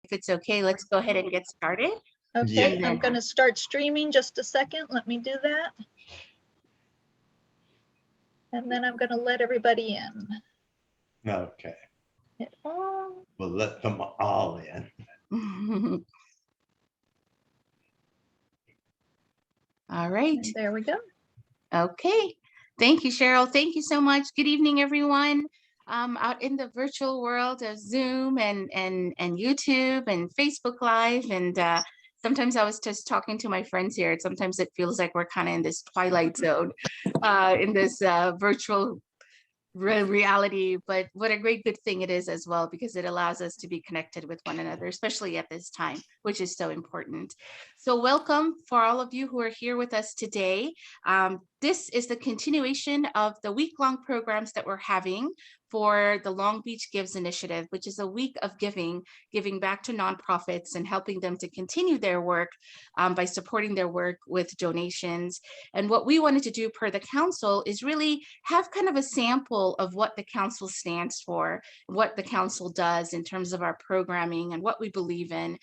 If it's okay, let's go ahead and get started. Okay, Yeah. I'm going to start streaming just a second. Let me do that. And then I'm going to let everybody in. Okay. Hit all. We'll let them all in. All right. And there we go. Okay. Thank you, Cheryl. Thank you so much. Good evening, everyone. Out in the virtual world of Zoom and YouTube and Facebook Live. And sometimes I was just talking to my friends here. Sometimes it feels like we're kind of in this twilight zone in this virtual reality, but what a great good thing it is as well, because it allows us to be connected with one another, especially at this time, which is so important. So welcome for all of you who are here with us today. This is the continuation of the week-long programs that we're having for the Long Beach Gives Initiative, which is a week of giving back to nonprofits and helping them to continue their work by supporting their work with donations. And what we wanted to do per the council is really have kind of a sample of what the council stands for, what the council does in terms of our programming and what we believe in.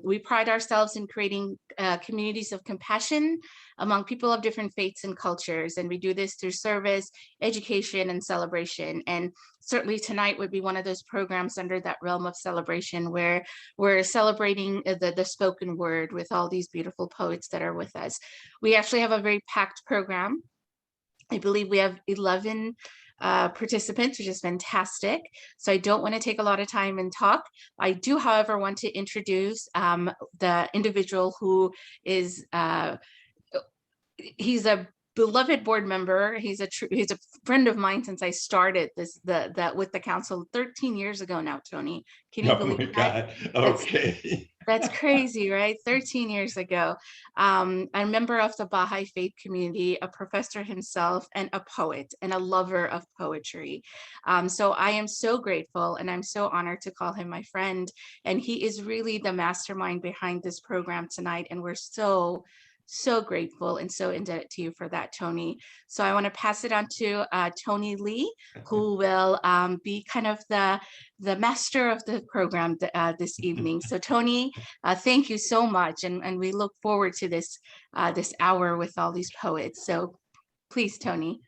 We pride ourselves in creating communities of compassion among people of different faiths and cultures. And we do this through service, education, and celebration. And certainly tonight would be one of those programs under that realm of celebration where we're celebrating the spoken word with all these beautiful poets that are with us. We actually have a very packed program. I believe we have 11 participants, which is fantastic. So I don't want to take a lot of time and talk. I do, however, want to introduce the individual who is he's a beloved board member. He's a friend of mine since I started this with the council 13 years ago now. Tony, can you believe that? Okay. That's crazy, right? 13 years ago. I'm a member of the Baha'i faith community, a professor himself, and a poet and a lover of poetry. So I am so grateful and I'm so honored to call him my friend. And he is really the mastermind behind this program tonight. And we're so grateful and so indebted to you for that, Tony. So I want to pass it on to Tony Lee, who will be kind of the master of the program this evening. So Tony, thank you so much. And we look forward to this hour with all these poets. So please, Tony.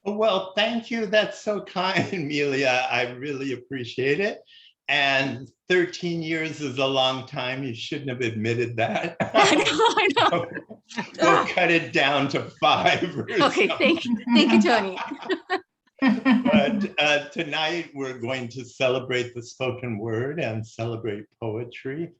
Well, thank you. That's so kind, Amelia. I really appreciate it. And 13 years is a long time. You shouldn't have admitted that. I know. We'll cut it down to 5. Okay, thank you, Tony. But tonight we're going to celebrate the spoken word and celebrate poetry,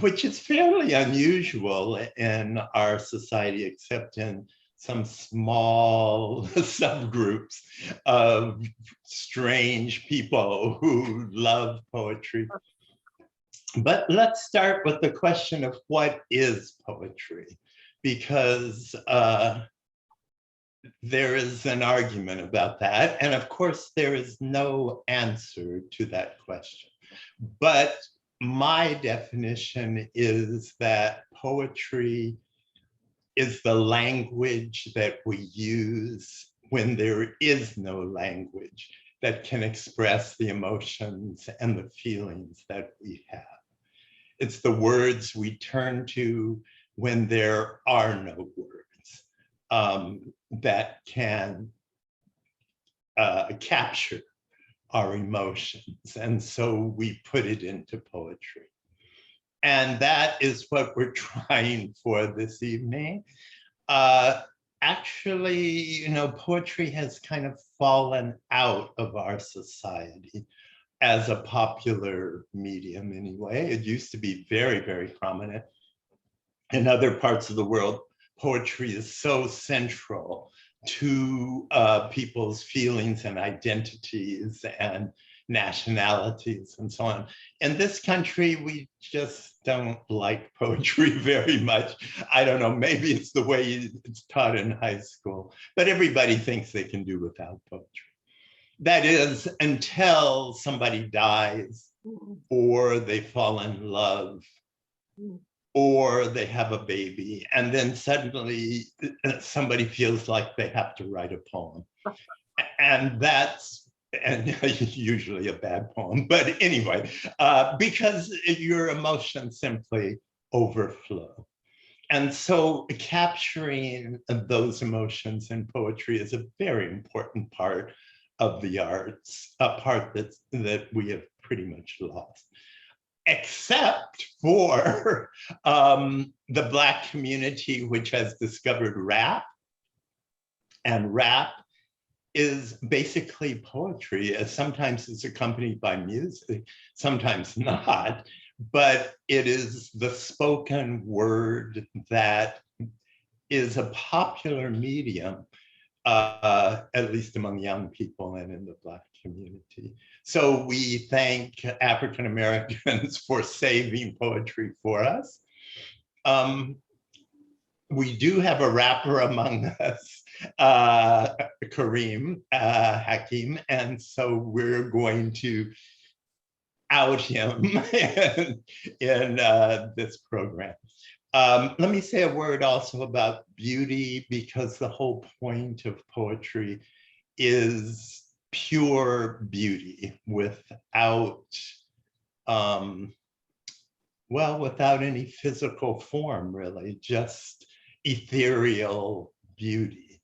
which is fairly unusual in our society, except in some small subgroups of strange people who love poetry. But let's start with the question of what is poetry, because there is an argument about that. And of course, there is no answer to that question. But my definition is that poetry is the language that we use when there is no language that can express the emotions and the feelings that we have. It's the words we turn to when there are no words that can capture our emotions. And so we put it into poetry. And that is what we're trying for this evening. Actually, you know, poetry has kind of fallen out of our society as a popular medium anyway. It used to be very, very prominent. In other parts of the world, poetry is so central to people's feelings and identities and nationalities and so on. In this country, we just don't like poetry very much. I don't know, maybe it's the way it's taught in high school, but everybody thinks they can do without poetry. That is, until somebody dies, or they fall in love, or they have a baby, and then suddenly somebody feels like they have to write a poem. And that's and usually a bad poem, but anyway, because your emotions simply overflow. And so capturing those emotions in poetry is a very important part of the arts, a part that we have pretty much lost, except for the Black community, which has discovered rap. And rap is basically poetry. Sometimes it's accompanied by music, sometimes not, but it is the spoken word that is a popular medium, at least among young people and in the Black community. So we thank African Americans for saving poetry for us. We do have a rapper among us, Kareem Hakim, and so we're going to out him in this program. Let me say a word also about beauty, because the whole point of poetry is pure beauty without, well, without any physical form, really, just ethereal beauty.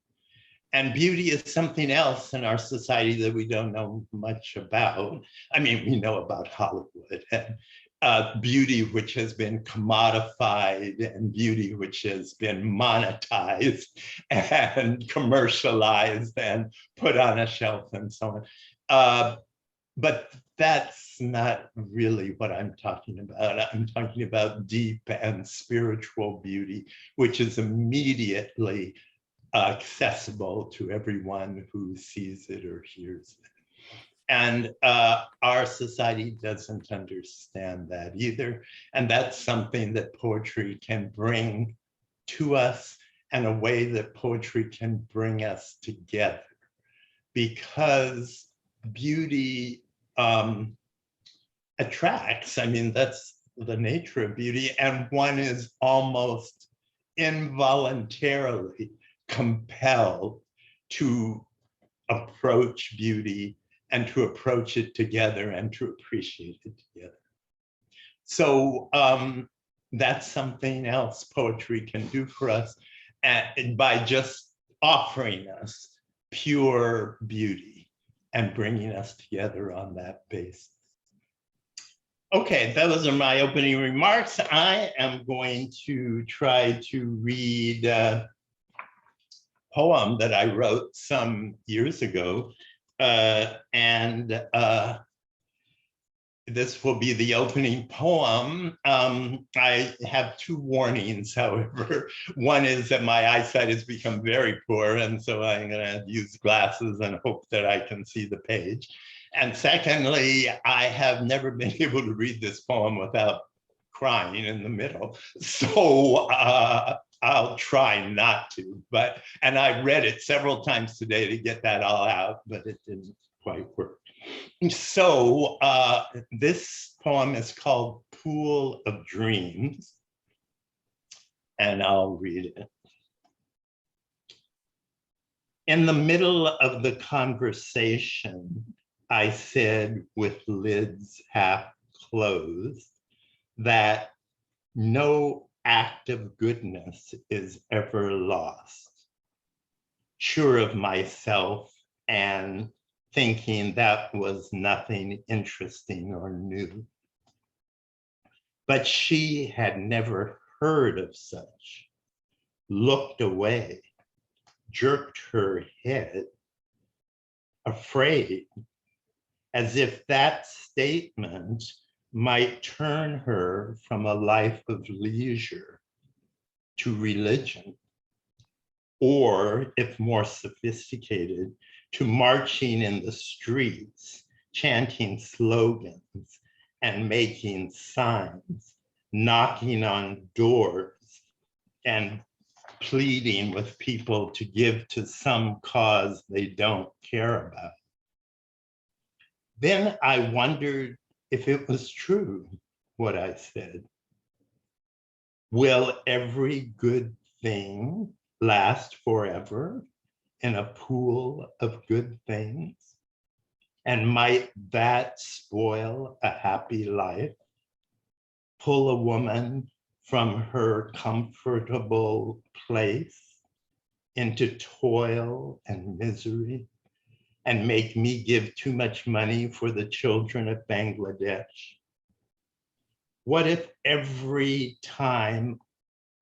And beauty is something else in our society that we don't know much about. I mean, we know about Hollywood and beauty which has been commodified, and beauty which has been monetized and commercialized and put on a shelf and so on. But that's not really what I'm talking about. I'm talking about deep and spiritual beauty, which is immediately accessible to everyone who sees it or hears it. And our society doesn't understand that either. And that's something that poetry can bring to us, and a way that poetry can bring us together, because beauty attracts. I mean, that's the nature of beauty, and one is almost involuntarily compelled to approach beauty and to approach it together and to appreciate it together. So that's something else poetry can do for us, and by just offering us pure beauty and bringing us together on that basis. Okay, those are my opening remarks. I am going to try to read a poem that I wrote some years ago, and this will be the opening poem. I have two warnings, however. One is that my eyesight has become very poor, and so I'm going to use glasses and hope that I can see the page. And secondly, I have never been able to read this poem without crying in the middle. So I'll try not to, and I read it several times today to get that all out, but it didn't quite work. So this poem is called Pool of Dreams, and I'll read it. In the middle of the conversation, I said with lids half closed that no act of goodness is ever lost. Sure of myself and thinking that was nothing interesting or new. But she had never heard of such, looked away, jerked her head, afraid, as if that statement might turn her from a life of leisure to religion, or, if more sophisticated, to marching in the streets, chanting slogans and making signs, knocking on doors and pleading with people to give to some cause they don't care about. Then I wondered if it was true, what I said. Will every good thing last forever in a pool of good things? And might that spoil a happy life? Pull a woman from her comfortable place into toil and misery, and make me give too much money for the children of Bangladesh? What if every dime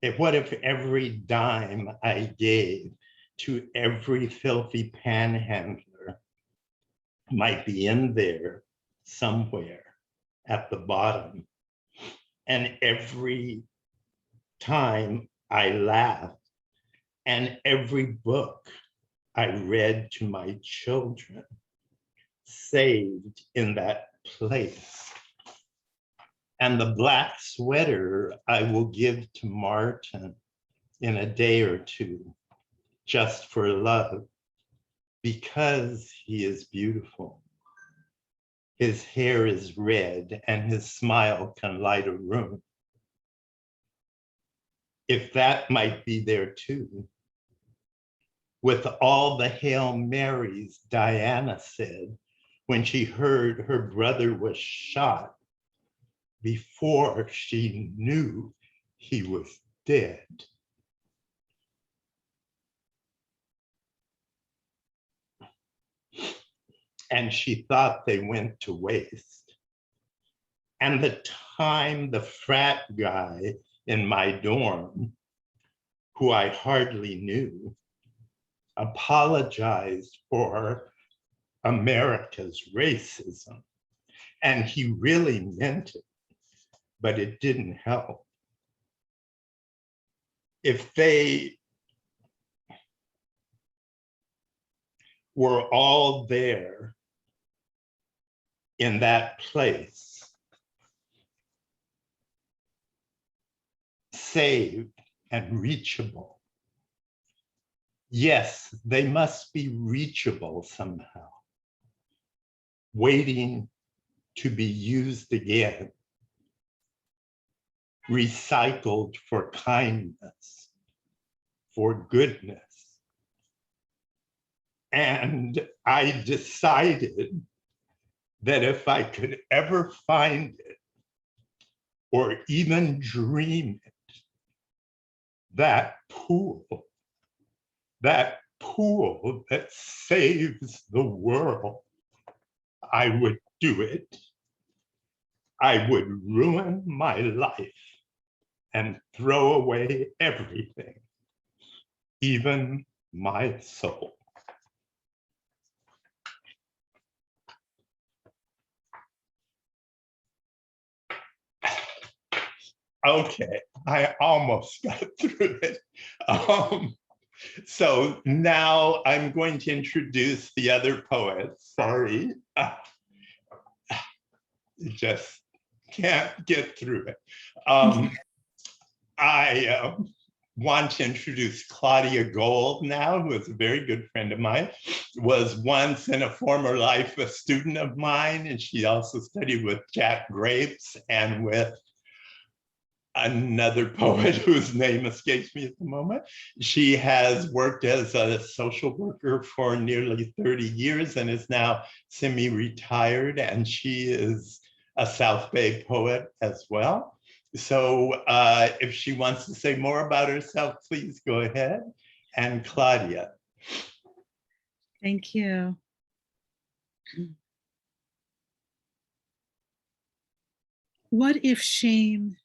I gave to every filthy panhandler might be in there somewhere at the bottom? And every time I laughed, and every book I read to my children saved in that place. And the black sweater I will give to Martin in a day or two, just for love, because he is beautiful. His hair is red and his smile can light a room. If that might be there too. With all the Hail Marys Diana said when she heard her brother was shot before she knew he was dead. And she thought they went to waste. And the time the frat guy in my dorm, who I hardly knew, apologized for America's racism. And he really meant it, but it didn't help. If they were all there in that place, saved and reachable, yes, they must be reachable somehow, waiting to be used again, recycled for kindness, for goodness. And I decided that if I could ever find it, or even dream it, that pool that saves the world, I would do it. I would ruin my life and throw away everything, even my soul. Okay, I almost got through it. So now I'm going to introduce the other poets. Sorry, just can't get through it. I want to introduce Claudia Gold now, who is a very good friend of mine, was once in a former life a student of mine, and she also studied with Jack Grapes and with another poet whose name escapes me at the moment. She has worked as a social worker for nearly 30 years and is now semi-retired, and she is a South Bay poet as well. So if she wants to say more about herself, please go ahead. And Claudia. Thank you. What if shame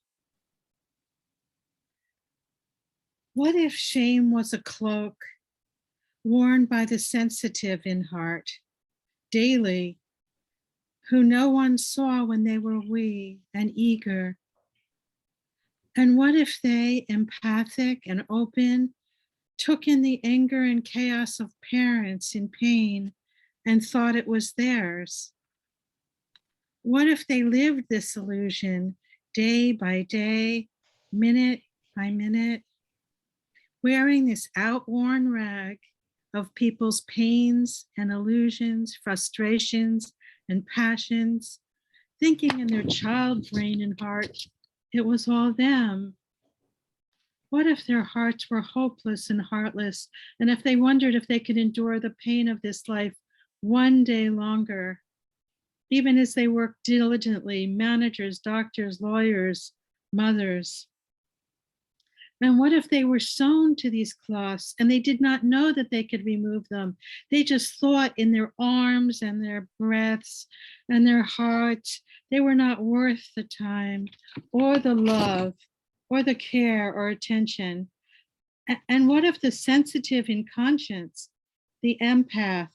was a cloak worn by the sensitive in heart daily, who no one saw when they were wee and eager? And what if they, empathic and open, took in the anger and chaos of parents in pain and thought it was theirs? What if they lived this illusion day by day, minute by minute, wearing this outworn rag of people's pains and illusions, frustrations and passions, thinking in their child brain and heart, it was all them? What if their hearts were hopeless and heartless, and if they wondered if they could endure the pain of this life one day longer, even as they work diligently, managers, doctors, lawyers, mothers. And what if they were sewn to these cloths and they did not know that they could remove them? They just thought in their arms and their breaths and their hearts, they were not worth the time or the love or the care or attention. And what if the sensitive in conscience, the empath,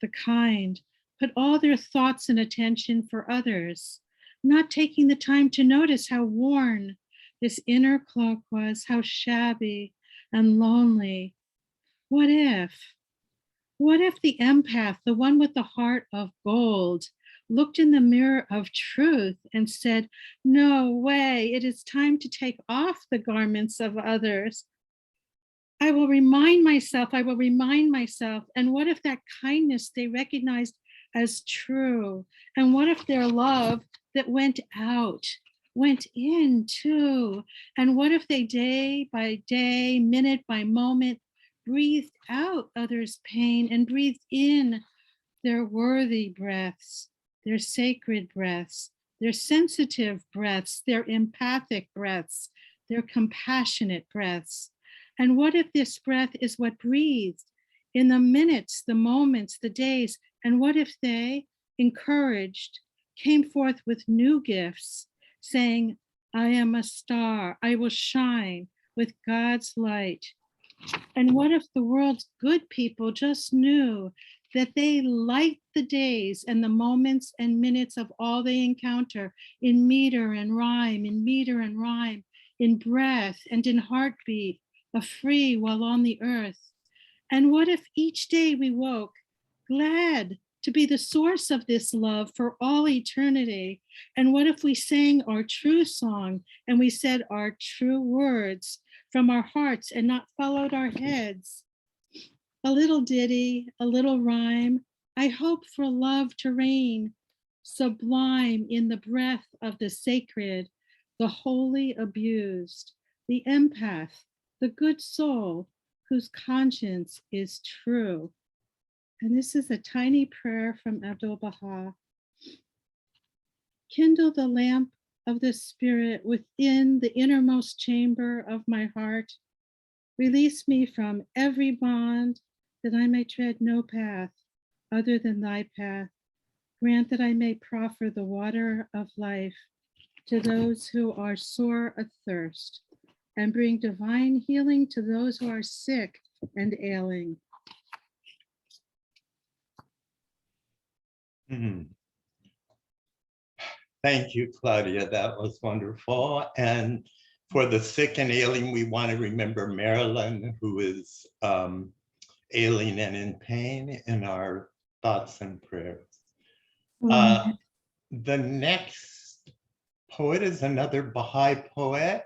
the kind, put all their thoughts and attention for others, not taking the time to notice how worn this inner cloak was, how shabby and lonely? What if the empath, the one with the heart of gold, looked in the mirror of truth and said, no way, it is time to take off the garments of others. I will remind myself. And what if that kindness they recognized as true? And what if their love that went out went in too? And what if they day by day, minute by moment, breathed out others' pain and breathed in their worthy breaths, their sacred breaths, their sensitive breaths, their empathic breaths, their compassionate breaths? And what if this breath is what breathed in the minutes, the moments, the days? And what if they, encouraged, came forth with new gifts, saying, I am a star, I will shine with God's light? And what if the world's good people just knew that they light the days and the moments and minutes of all they encounter in meter and rhyme, in breath and in heartbeat, a free while on the earth? And what if each day we woke glad to be the source of this love for all eternity? And what if we sang our true song and we said our true words from our hearts and not followed our heads? A little ditty, a little rhyme, I hope for love to reign, sublime in the breath of the sacred, the holy abused, the empath, the good soul whose conscience is true. And this is a tiny prayer from Abdu'l-Baha. Kindle the lamp of the spirit within the innermost chamber of my heart. Release me from every bond, that I may tread no path other than thy path. Grant that I may proffer the water of life to those who are sore athirst, and bring divine healing to those who are sick and ailing. Thank you, Claudia. That was wonderful. And for the sick and ailing, we want to remember Marilyn, who is ailing and in pain, in our thoughts and prayers. The next poet is another Baha'i poet,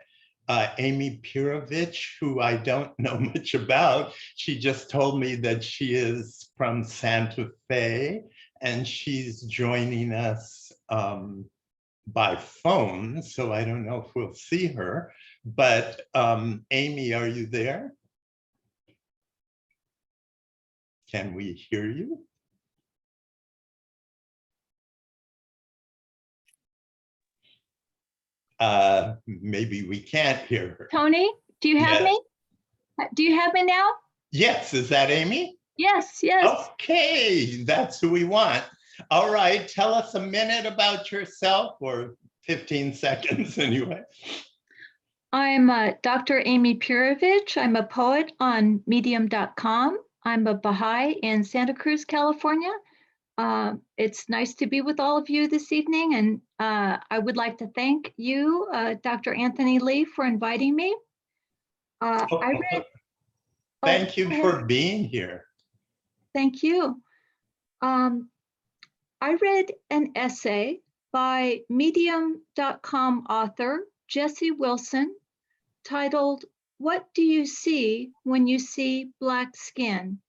Amy Pirovich, who I don't know much about. She just told me that she is from Santa Fe, and she's joining us by phone, so I don't know if we'll see her. But Amy, are you there? Can we hear you? Maybe we can't hear her. Tony, do you have me? Do you have me now? Yes, is that Amy? Yes, yes. Okay, that's who we want. All right, tell us a minute about yourself, or 15 seconds anyway. I'm Dr. Amy Pirovich. I'm a poet on medium.com. I'm a Baha'i in Santa Cruz, California. It's nice to be with all of you this evening, and I would like to thank you, Dr. Anthony Lee, for inviting me. Thank you for being here. Thank you. I read an essay by medium.com author Jesse Wilson titled, "What Do You See When You See Black Skin?"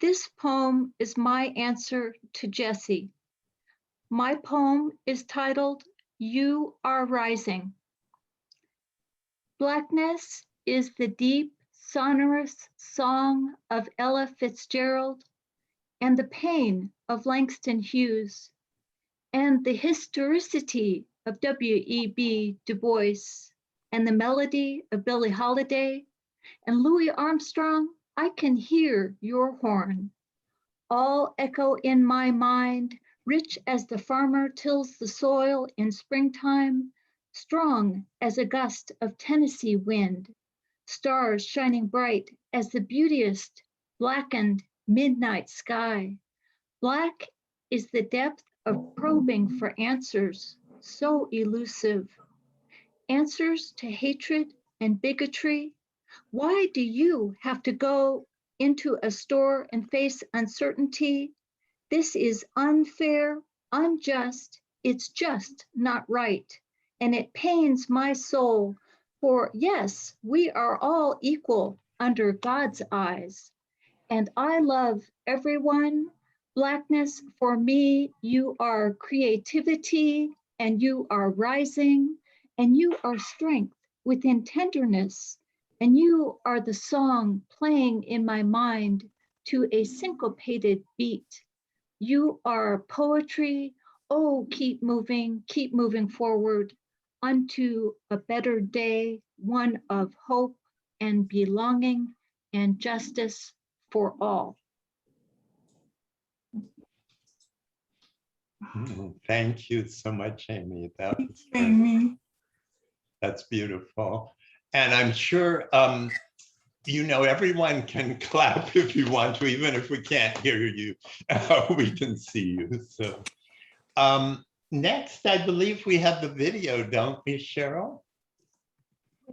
This poem is my answer to Jesse. My poem is titled, "You Are Rising." Blackness is the deep, sonorous song of Ella Fitzgerald and the pain of Langston Hughes. and the historicity of W.E.B. Du Bois, and the melody of Billie Holiday, and Louis Armstrong, I can hear your horn. All echo in my mind, rich as the farmer tills the soil in springtime, strong as a gust of Tennessee wind, stars shining bright as the beauteous blackened midnight sky. Black is the depth of probing for answers, so elusive. Answers to hatred and bigotry. Why do you have to go into a store and face uncertainty? This is unfair, unjust, it's just not right. And it pains my soul, for yes, we are all equal under God's eyes. And I love everyone. Blackness, for me, you are creativity, and you are rising, and you are strength within tenderness, and you are the song playing in my mind to a syncopated beat. You are poetry. Oh, keep moving forward unto a better day, one of hope and belonging and justice for all. Thank you so much, Amy. That's beautiful. And I'm sure, everyone can clap if you want to, even if we can't hear you, we can see you. So next, I believe we have the video, don't we, Cheryl?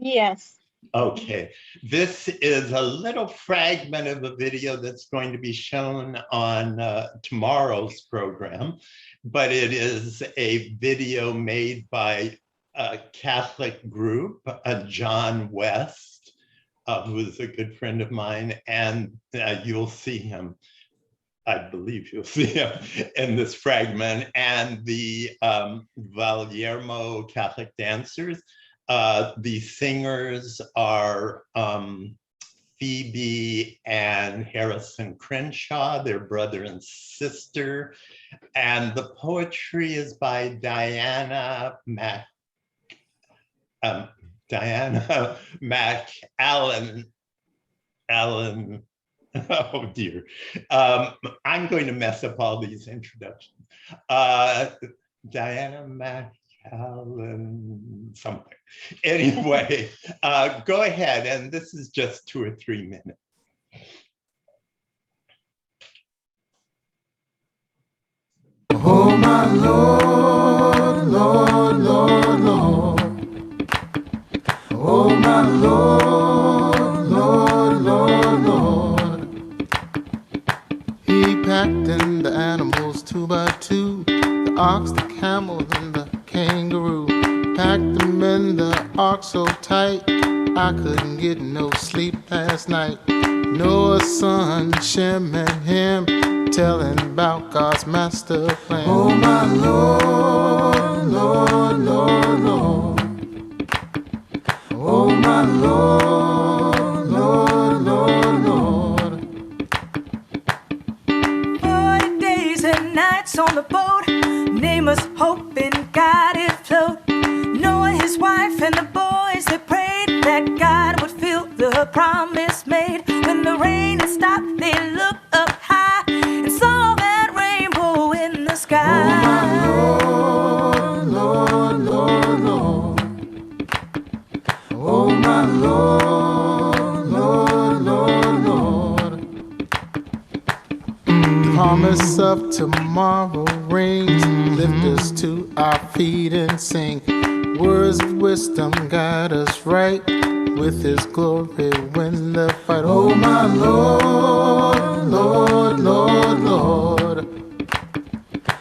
Yes. Okay, this is a little fragment of a video that's going to be shown on tomorrow's program, but it is a video made by a Catholic group, John West, who is a good friend of mine, and you'll see him. I believe you'll see him in this fragment, and the Valyermo Catholic dancers. The singers are Phoebe and Harrison Crenshaw, their brother and sister, and the poetry is by Diana McAllen. Oh dear. I'm going to mess up all these introductions. Diana McAllen something. Anyway, go ahead, and this is just 2 or 3 minutes. Oh my Lord, Lord, Lord, Lord. Oh my Lord, Lord, Lord, Lord. He packed in the animals 2 by 2, the ox, the camel, and the kangaroo. Packed them in the ark so tight, I couldn't get no sleep last night. Noah's son, Shem and him, telling about God's master plan. Oh my Lord, Lord, Lord, Lord. Oh my Lord, Lord, Lord, Lord. 40 days and nights on the boat, Nameless hope in God it flowed. Noah, his wife, and the boys, they prayed that God would fill the promise made. When the rain had stopped, they looked up high and saw that rainbow in the sky. Oh my Lord, Lord, Lord, Lord. Oh my Lord, Lord, Lord, Lord. The promise of tomorrow rings, lift us to our feet and sing. Words of wisdom guide us right, with his glory win the fight. Oh my Lord, Lord, Lord, Lord.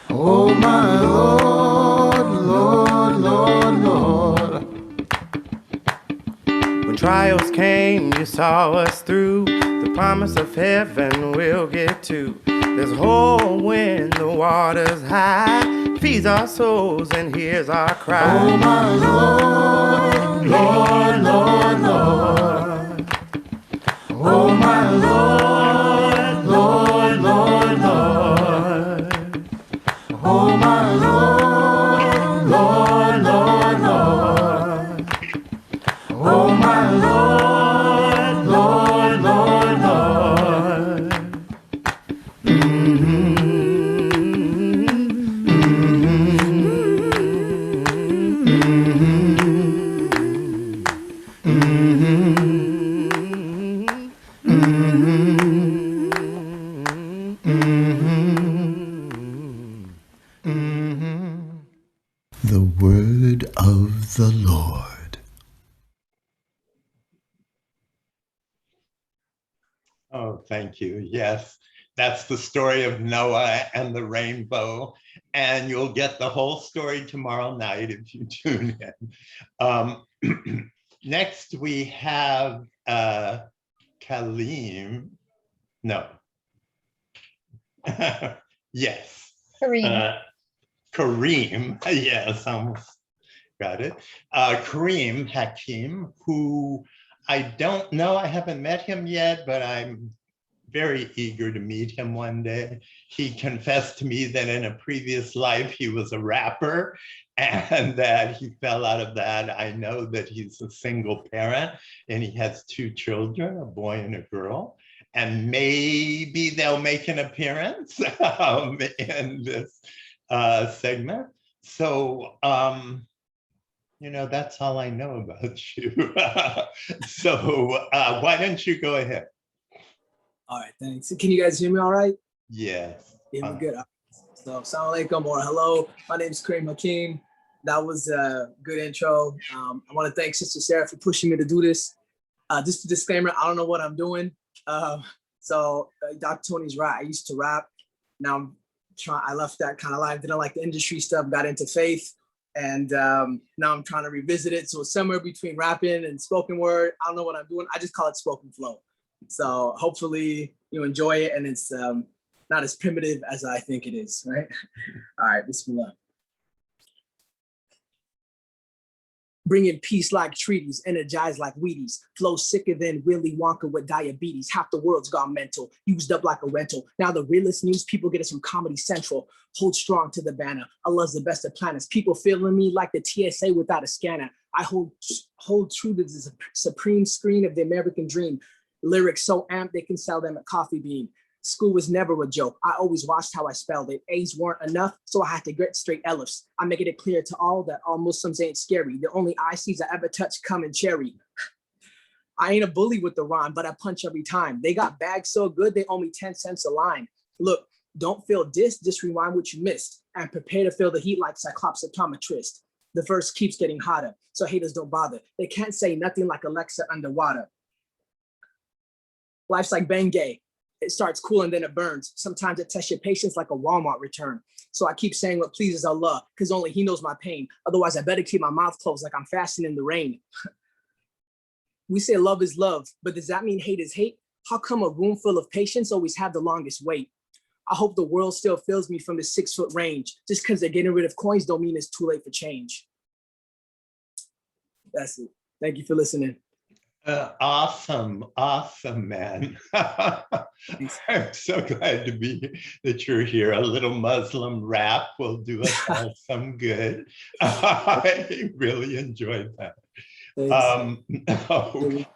Oh my Lord, Lord, Lord, Lord. When trials came, you saw us through. The promise of heaven we'll get to. There's hope when the water's high, feeds our souls and hears our cry. Oh my Lord, Lord, Lord, Lord. Oh my Lord, Lord, Lord, Lord. Oh my Lord. Lord. Oh, thank you. Yes, that's the story of Noah and the rainbow. And you'll get the whole story tomorrow night if you tune in. Next, we have Kaleem. No. Yes. Kareem. Kareem. Yes, almost got it. Kareem Hakim, who I don't know, I haven't met him yet, but I'm very eager to meet him one day. He confessed to me that in a previous life he was a rapper and that he fell out of that. I know that he's a single parent and he has 2 children, a boy and a girl, and maybe they'll make an appearance in this segment. So, you know, that's all I know about you. So why don't you go ahead? All right, thanks. Can you guys hear me all right? Yes. Yeah, we're good. So, assalamu alaikum or hello. My name is Kareem Hakim. That was a good intro. I want to thank Sister Sarah for pushing me to do this. Just a disclaimer, I don't know what I'm doing. Dr. Tony's right. I used to rap. Now I left that kind of life, didn't like the industry stuff, got into faith. And now I'm trying to revisit it. So it's somewhere between rapping and spoken word. I don't know what I'm doing. I just call it spoken flow. So hopefully you enjoy it and it's not as primitive as I think it is, right? All right, bismillah. Bringing peace like treaties, energized like Wheaties, flow sicker than Willy Wonka with diabetes. Half the world's gone mental, used up like a rental. Now the realest news people get us from Comedy Central. Hold strong to the banner. Allah's the best of planets. People feeling me like the TSA without a scanner. I hold true to the supreme screen of the American dream. Lyrics so amped they can sell them at Coffee Bean. School was never a joke. I always watched how I spelled it. A's weren't enough, so I had to get straight Elifs. I'm making it clear to all that all Muslims ain't scary. The only ICs I ever touch come in cherry. I ain't a bully with the rhyme, but I punch every time. They got bags so good, they owe me 10 cents a line. Look, don't feel dissed, just rewind what you missed and prepare to feel the heat like Cyclops optometrist. The verse keeps getting hotter, so haters don't bother. They can't say nothing like Alexa underwater. Life's like Bengay. It starts cool and then it burns. Sometimes it tests your patience like a Walmart return. So I keep saying what pleases Allah, because only He knows my pain. Otherwise, I better keep my mouth closed like I'm fasting in the rain. We say love is love, but does that mean hate is hate? How come a room full of patients always have the longest wait? I hope the world still feels me from the 6-foot range. Just because they're getting rid of coins don't mean it's too late for change. That's it. Thank you for listening. Awesome, man. I'm so glad to be that you're here. A little Muslim rap will do us all some good. I really enjoyed that. Okay.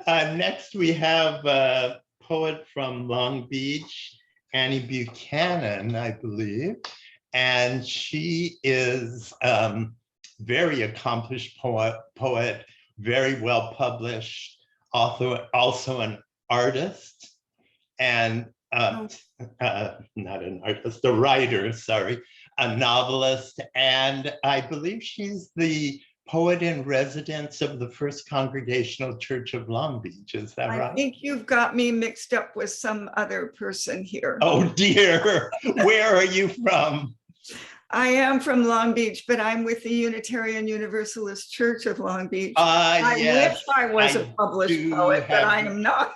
Next, we have a poet from Long Beach, Annie Buchanan, I believe, and she is very accomplished poet, very well published, also an artist, and not an artist, a writer, sorry, a novelist, and I believe she's the poet in residence of the First Congregational Church of Long Beach. Is that right? I think you've got me mixed up with some other person here. Oh dear, where are you from? I am from Long Beach, but I'm with the Unitarian Universalist Church of Long Beach. I yes, wish I was a published poet, but I am not.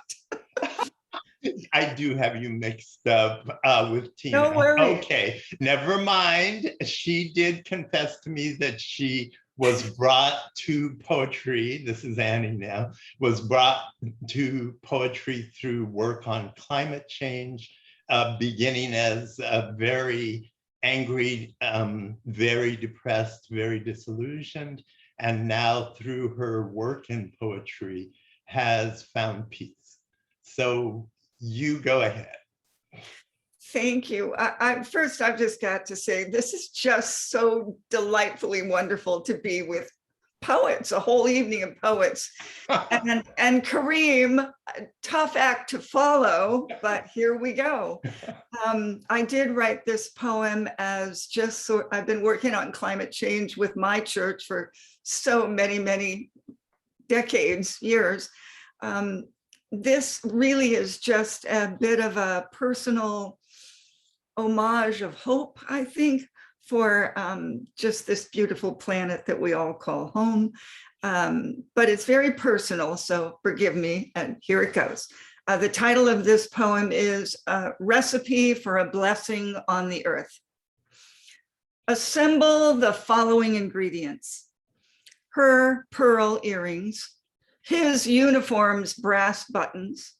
I do have you mixed up with Tina. No worries. Okay, never mind. She did confess to me that she was brought to poetry. This is Annie now, was brought to poetry through work on climate change, beginning as a very angry, very depressed, very disillusioned, and now through her work in poetry has found peace. So you go ahead. Thank you. First, I've just got to say, this is just so delightfully wonderful to be with poets, a whole evening of poets. And Kareem, tough act to follow, but here we go. I did write this poem as I've been working on climate change with my church for so many decades, years. This really is just a bit of a personal homage of hope, I think, for just this beautiful planet that we all call home. But it's very personal, so forgive me, and here it goes. The title of this poem is Recipe for a Blessing on the Earth. Assemble the following ingredients: her pearl earrings, his uniform's brass buttons,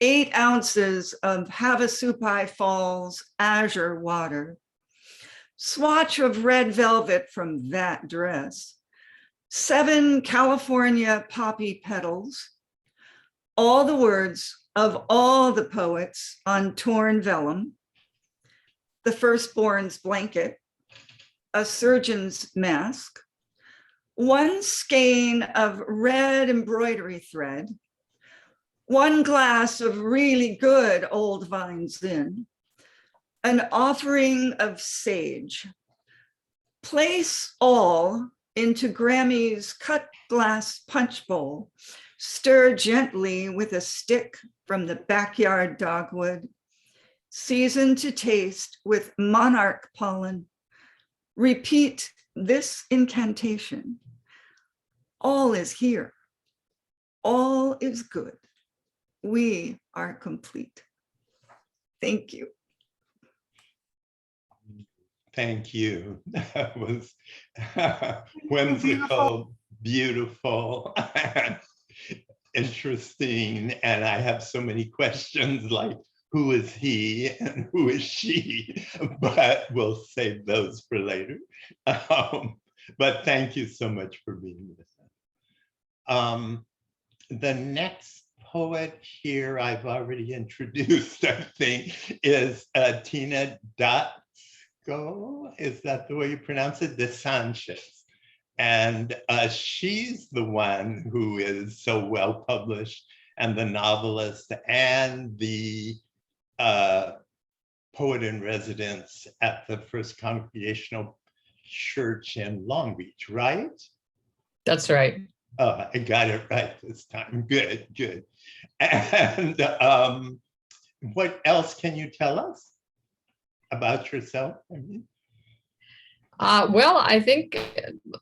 8 ounces of Havasupai Falls azure water, swatch of red velvet from that dress, 7 California poppy petals, all the words of all the poets on torn vellum, the firstborn's blanket, a surgeon's mask, 1 skein of red embroidery thread, 1 glass of really good old vine zin, an offering of sage. Place all into Grammy's cut glass punch bowl. Stir gently with a stick from the backyard dogwood. Season to taste with monarch pollen. Repeat this incantation. All is here. All is good. We are complete. Thank you. Thank you. That was whimsical, beautiful, interesting. And I have so many questions like, who is he and who is she? But we'll save those for later. But thank you so much for being with us. The next poet here I've already introduced, I think, is Tina Dotsko. Is that the way you pronounce it? De Sanchez. And she's the one who is so well published, and the novelist and the poet in residence at the First Congregational Church in Long Beach, right? That's right. Oh, I got it right this time. Good, good. And what else can you tell us about yourself? Well, I think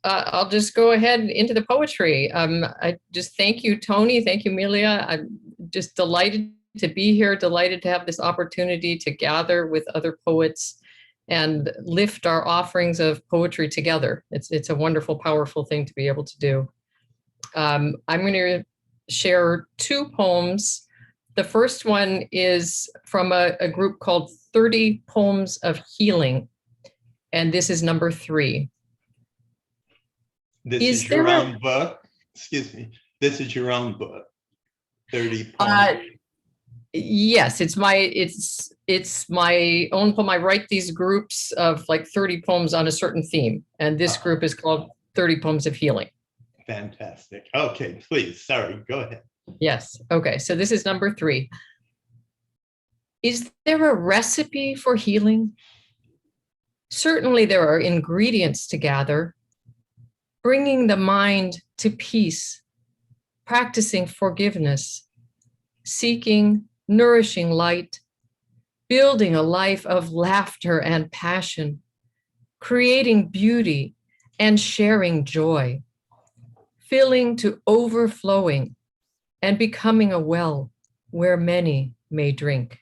I'll just go ahead into the poetry. I just thank you, Tony. Thank you, Amelia. I'm just delighted to be here, delighted to have this opportunity to gather with other poets and lift our offerings of poetry together. It's a wonderful, powerful thing to be able to do. I'm going to share 2 poems. The first one is from a group called 30 Poems of Healing. And this is number 3. This is your own book? Excuse me. This is your own book, 30 poems. Yes, it's my own poem. I write these groups of like 30 poems on a certain theme. And this group is called 30 Poems of Healing. Fantastic. Okay, please. Sorry, go ahead. Yes. Okay. So this is number 3. Is there a recipe for healing? Certainly there are ingredients to gather, bringing the mind to peace, practicing forgiveness, seeking nourishing light, building a life of laughter and passion, creating beauty and sharing joy, filling to overflowing and becoming a well where many may drink.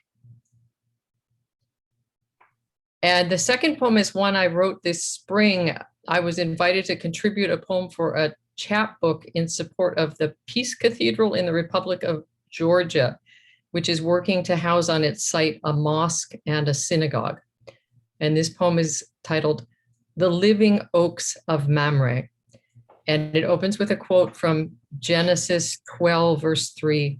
And the second poem is one I wrote this spring. I was invited to contribute a poem for a chapbook in support of the Peace Cathedral in the Republic of Georgia, which is working to house on its site a mosque and a synagogue. And this poem is titled The Living Oaks of Mamre. And it opens with a quote from Genesis 12, verse 3.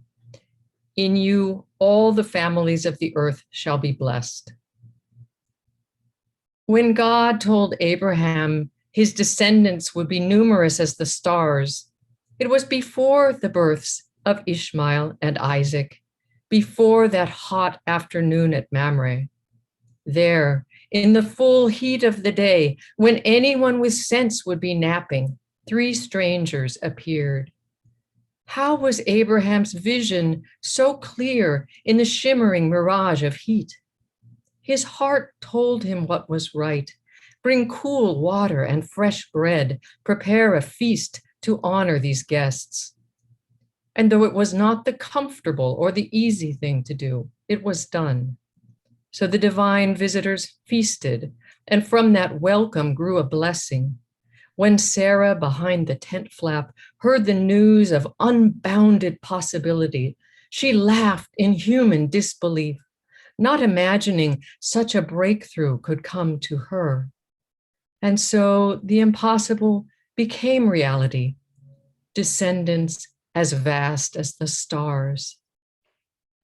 In you, all the families of the earth shall be blessed. When God told Abraham His descendants would be numerous as the stars. It was before the births of Ishmael and Isaac, before that hot afternoon at Mamre. There, in the full heat of the day, when anyone with sense would be napping, 3 strangers appeared. How was Abraham's vision so clear in the shimmering mirage of heat? His heart told him what was right. Bring cool water and fresh bread, prepare a feast to honor these guests. And though it was not the comfortable or the easy thing to do, it was done. So the divine visitors feasted, and from that welcome grew a blessing. When Sarah, behind the tent flap, heard the news of unbounded possibility, she laughed in human disbelief, not imagining such a breakthrough could come to her. And so the impossible became reality, descendants as vast as the stars.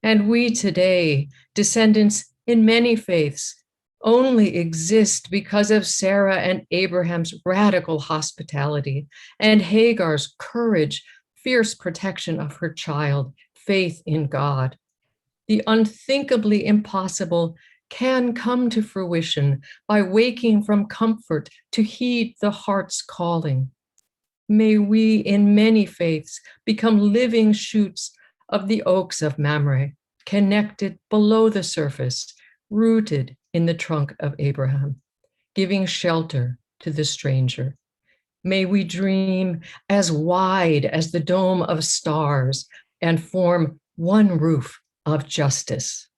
And we today, descendants in many faiths, only exist because of Sarah and Abraham's radical hospitality and Hagar's courage, fierce protection of her child, faith in God. The unthinkably impossible can come to fruition by waking from comfort to heed the heart's calling. May we in many faiths become living shoots of the oaks of Mamre, connected below the surface, rooted in the trunk of Abraham, giving shelter to the stranger. May we dream as wide as the dome of stars and form one roof of justice.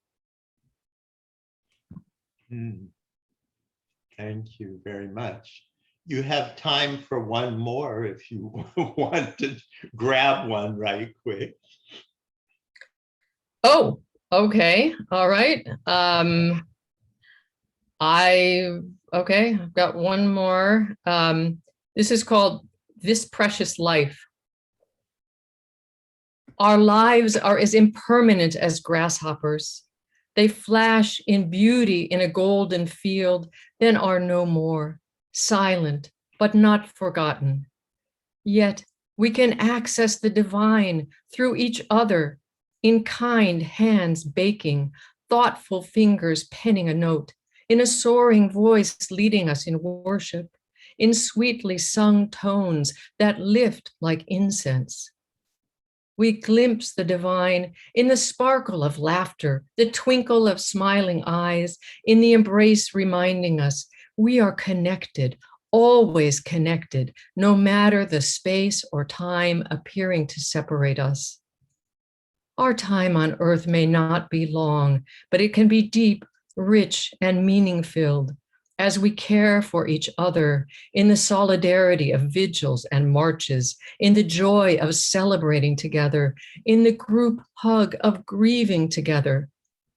Thank you very much. You have time for one more if you want to grab one right quick. Oh, okay. All right. I've got one more. This is called This Precious Life. Our lives are as impermanent as grasshoppers. They flash in beauty in a golden field, then are no more, silent, but not forgotten. Yet we can access the divine through each other, in kind hands baking, thoughtful fingers penning a note, in a soaring voice leading us in worship, in sweetly sung tones that lift like incense. We glimpse the divine in the sparkle of laughter, the twinkle of smiling eyes, in the embrace reminding us we are connected, always connected, no matter the space or time appearing to separate us. Our time on earth may not be long, but it can be deep, rich, and meaning-filled as we care for each other in the solidarity of vigils and marches, in the joy of celebrating together, in the group hug of grieving together.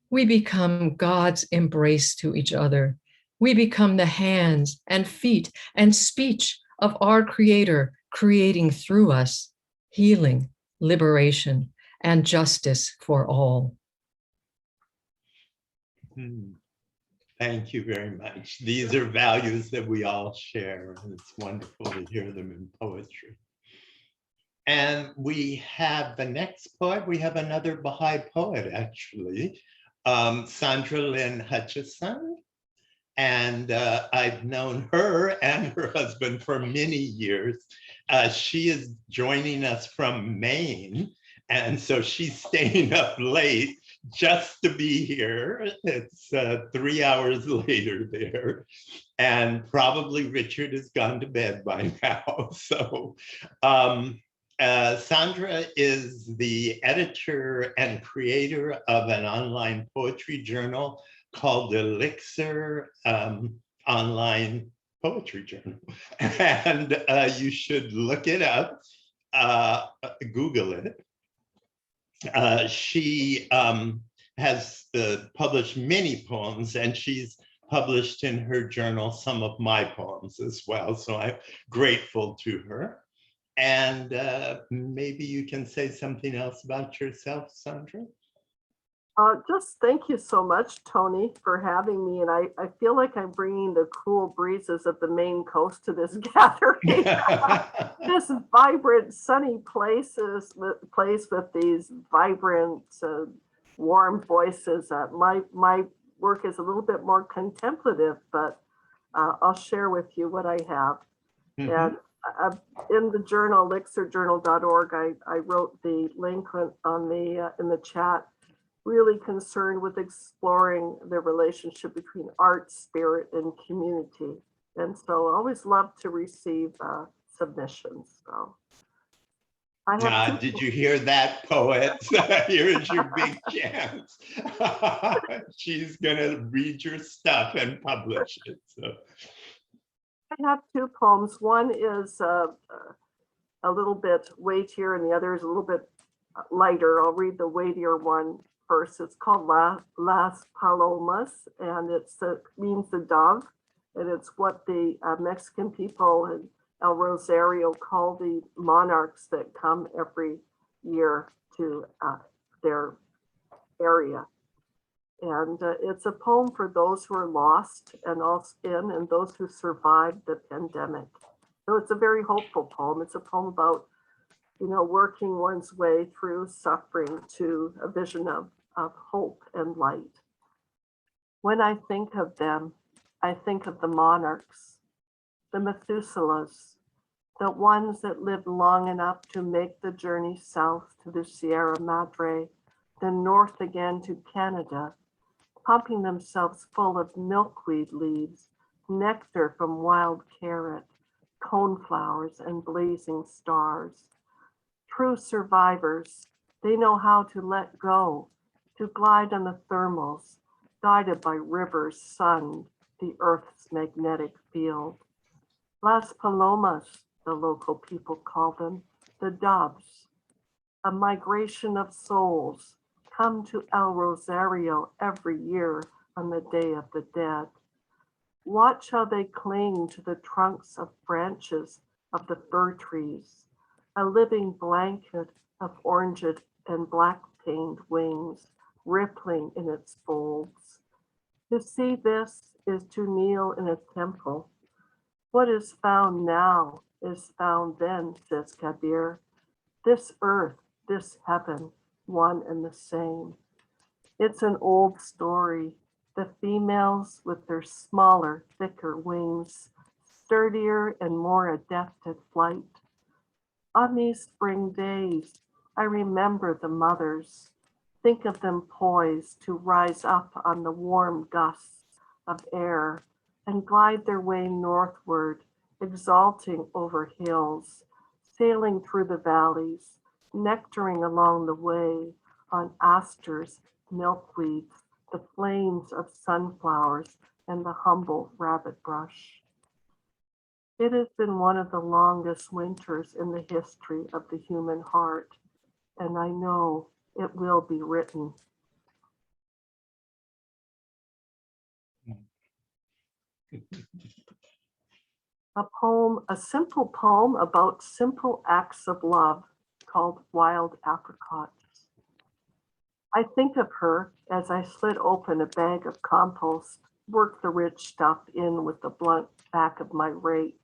We become God's embrace to each other. We become the hands and feet and speech of our Creator, creating through us healing, liberation, and justice for all. Thank you very much. These are values that we all share, and it's wonderful to hear them in poetry. And we have the next poet. We have another Baha'i poet, actually, Sandra Lynn Hutchison. And I've known her and her husband for many years. She is joining us from Maine. And so she's staying up late just to be here. It's 3 hours later there. And probably Richard has gone to bed by now. So Sandra is the editor and creator of an online poetry journal called Elixir Online Poetry Journal. And you should look it up, Google it. She has published many poems, and she's published in her journal some of my poems as well. So I'm grateful to her. And maybe you can say something else about yourself, Sandra? Just thank you so much, Tony, for having me. And I feel like I'm bringing the cool breezes of the Maine coast to this gathering. This vibrant, sunny place with these vibrant, warm voices. My work is a little bit more contemplative, but I'll share with you what I have. And in the journal, elixirjournal.org, I wrote the link on in the chat, really concerned with exploring the relationship between art, spirit, and community. And so I always love to receive submissions. So I have did you hear that, poets? Here is your big chance. She's gonna read your stuff and publish it. So. I have two poems. One is a little bit weightier and the other is a little bit lighter. I'll read the weightier one first. It's called Las Palomas, and it means the dove. And it's what the Mexican people in El Rosario call the monarchs that come every year to their area. And it's a poem for those who are lost and those who survived the pandemic. So it's a very hopeful poem. It's a poem about, working one's way through suffering to a vision of hope and light. When I think of them, I think of the monarchs, the Methuselahs, the ones that lived long enough to make the journey south to the Sierra Madre, then north again to Canada, pumping themselves full of milkweed leaves, nectar from wild carrot, coneflowers, and blazing stars. True survivors, they know how to let go, to glide on the thermals, guided by rivers sunned, the earth's magnetic field. Las Palomas, the local people call them, the doves, a migration of souls, come to El Rosario every year on the Day of the Dead. Watch how they cling to the trunks of branches of the fir trees, a living blanket of orange and black painted wings rippling in its folds. To see this is to kneel in a temple. What is found now is found then, says Kabir. This earth, this heaven, one and the same. It's an old story. The females with their smaller, thicker wings, sturdier and more adept at flight. On these spring days, I remember the mothers, think of them poised to rise up on the warm gusts of air and glide their way northward, exalting over hills, sailing through the valleys, nectaring along the way on asters, milkweeds, the flames of sunflowers, and the humble rabbit brush. It has been one of the longest winters in the history of the human heart, and I know it will be written. A simple poem about simple acts of love called Wild Apricots. I think of her as I slit open a bag of compost, work the rich stuff in with the blunt back of my rake.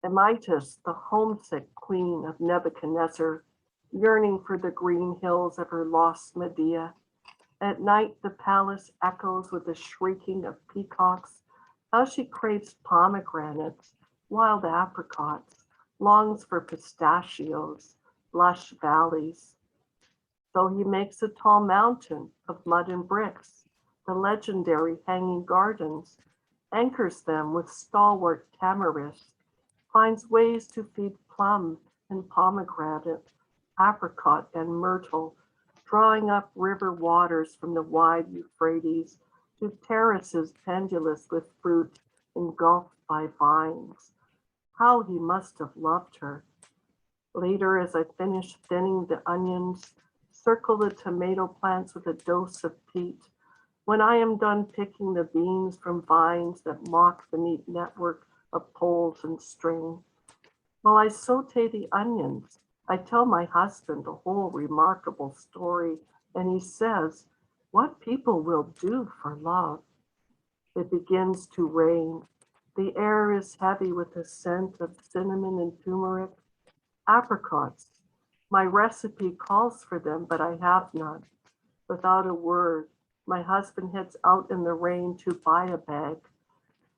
Amytis, the homesick queen of Nebuchadnezzar, yearning for the green hills of her lost Medea. At night, the palace echoes with the shrieking of peacocks. How she craves pomegranates, wild apricots, longs for pistachios, lush valleys. So he makes a tall mountain of mud and bricks, the legendary hanging gardens, anchors them with stalwart tamarisks, finds ways to feed plum and pomegranate, apricot and myrtle, drawing up river waters from the wide Euphrates to terraces pendulous with fruit engulfed by vines. How he must have loved her. Later, as I finish thinning the onions, circle the tomato plants with a dose of peat. When I am done picking the beans from vines that mock the neat network of poles and string, while I saute the onions, I tell my husband the whole remarkable story and he says, "What people will do for love." It begins to rain. The air is heavy with the scent of cinnamon and turmeric, apricots. My recipe calls for them, but I have none. Without a word, my husband heads out in the rain to buy a bag.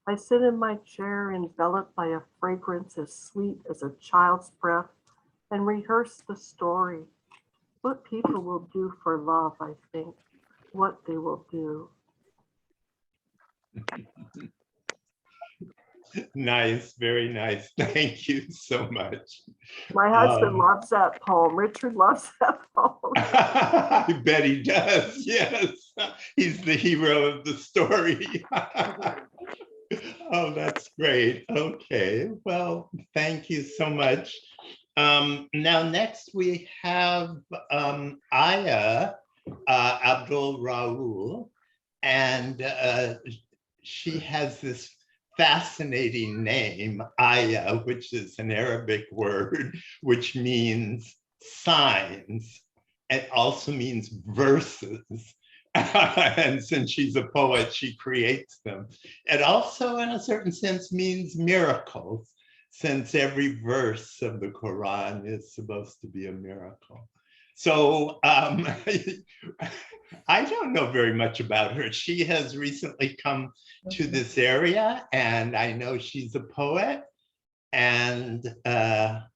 I sit in my chair enveloped by a fragrance as sweet as a child's breath and rehearse the story. What people will do for love, I think, what they will do. Nice, very nice. Thank you so much. My husband loves that poem. Richard loves that poem. I bet he does. Yes, he's the hero of the story. Oh, that's great. Okay, well, thank you so much. Now, next we have Aya Abdul Raul, and she has this fascinating name, Aya, which is an Arabic word, which means signs. It also means verses. And since she's a poet, she creates them. It also, in a certain sense, means miracles, since every verse of the Quran is supposed to be a miracle. So I don't know very much about her. She has recently come to this area, and I know she's a poet. And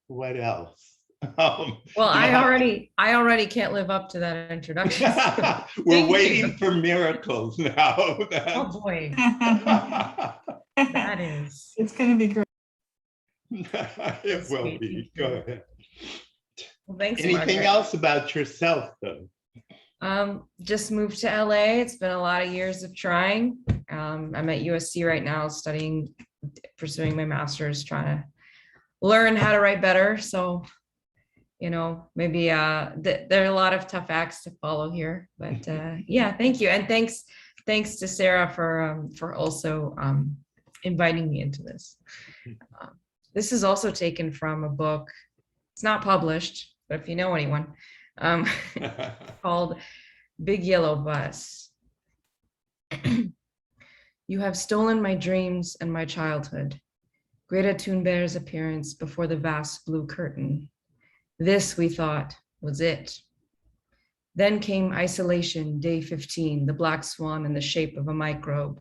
what else? Well, I already can't live up to that introduction. So we're waiting for miracles now. oh boy, that is. It's going to be great. It will Sweet. be. Go ahead. Well, thanks. Anything Margaret. else about yourself, though? Just moved to LA. It's been a lot of years of trying. I'm at USC right now, pursuing my master's, trying to learn how to write better. So, you know, maybe there are a lot of tough acts to follow here, but yeah, thank you. And thanks to Sarah for also inviting me into this. This is also taken from a book. It's not published, but if you know anyone, called Big Yellow Bus. You have stolen my dreams and my childhood. Greta Thunberg's appearance before the vast blue curtain. This, we thought, was it. Then came isolation, day 15, the black swan in the shape of a microbe,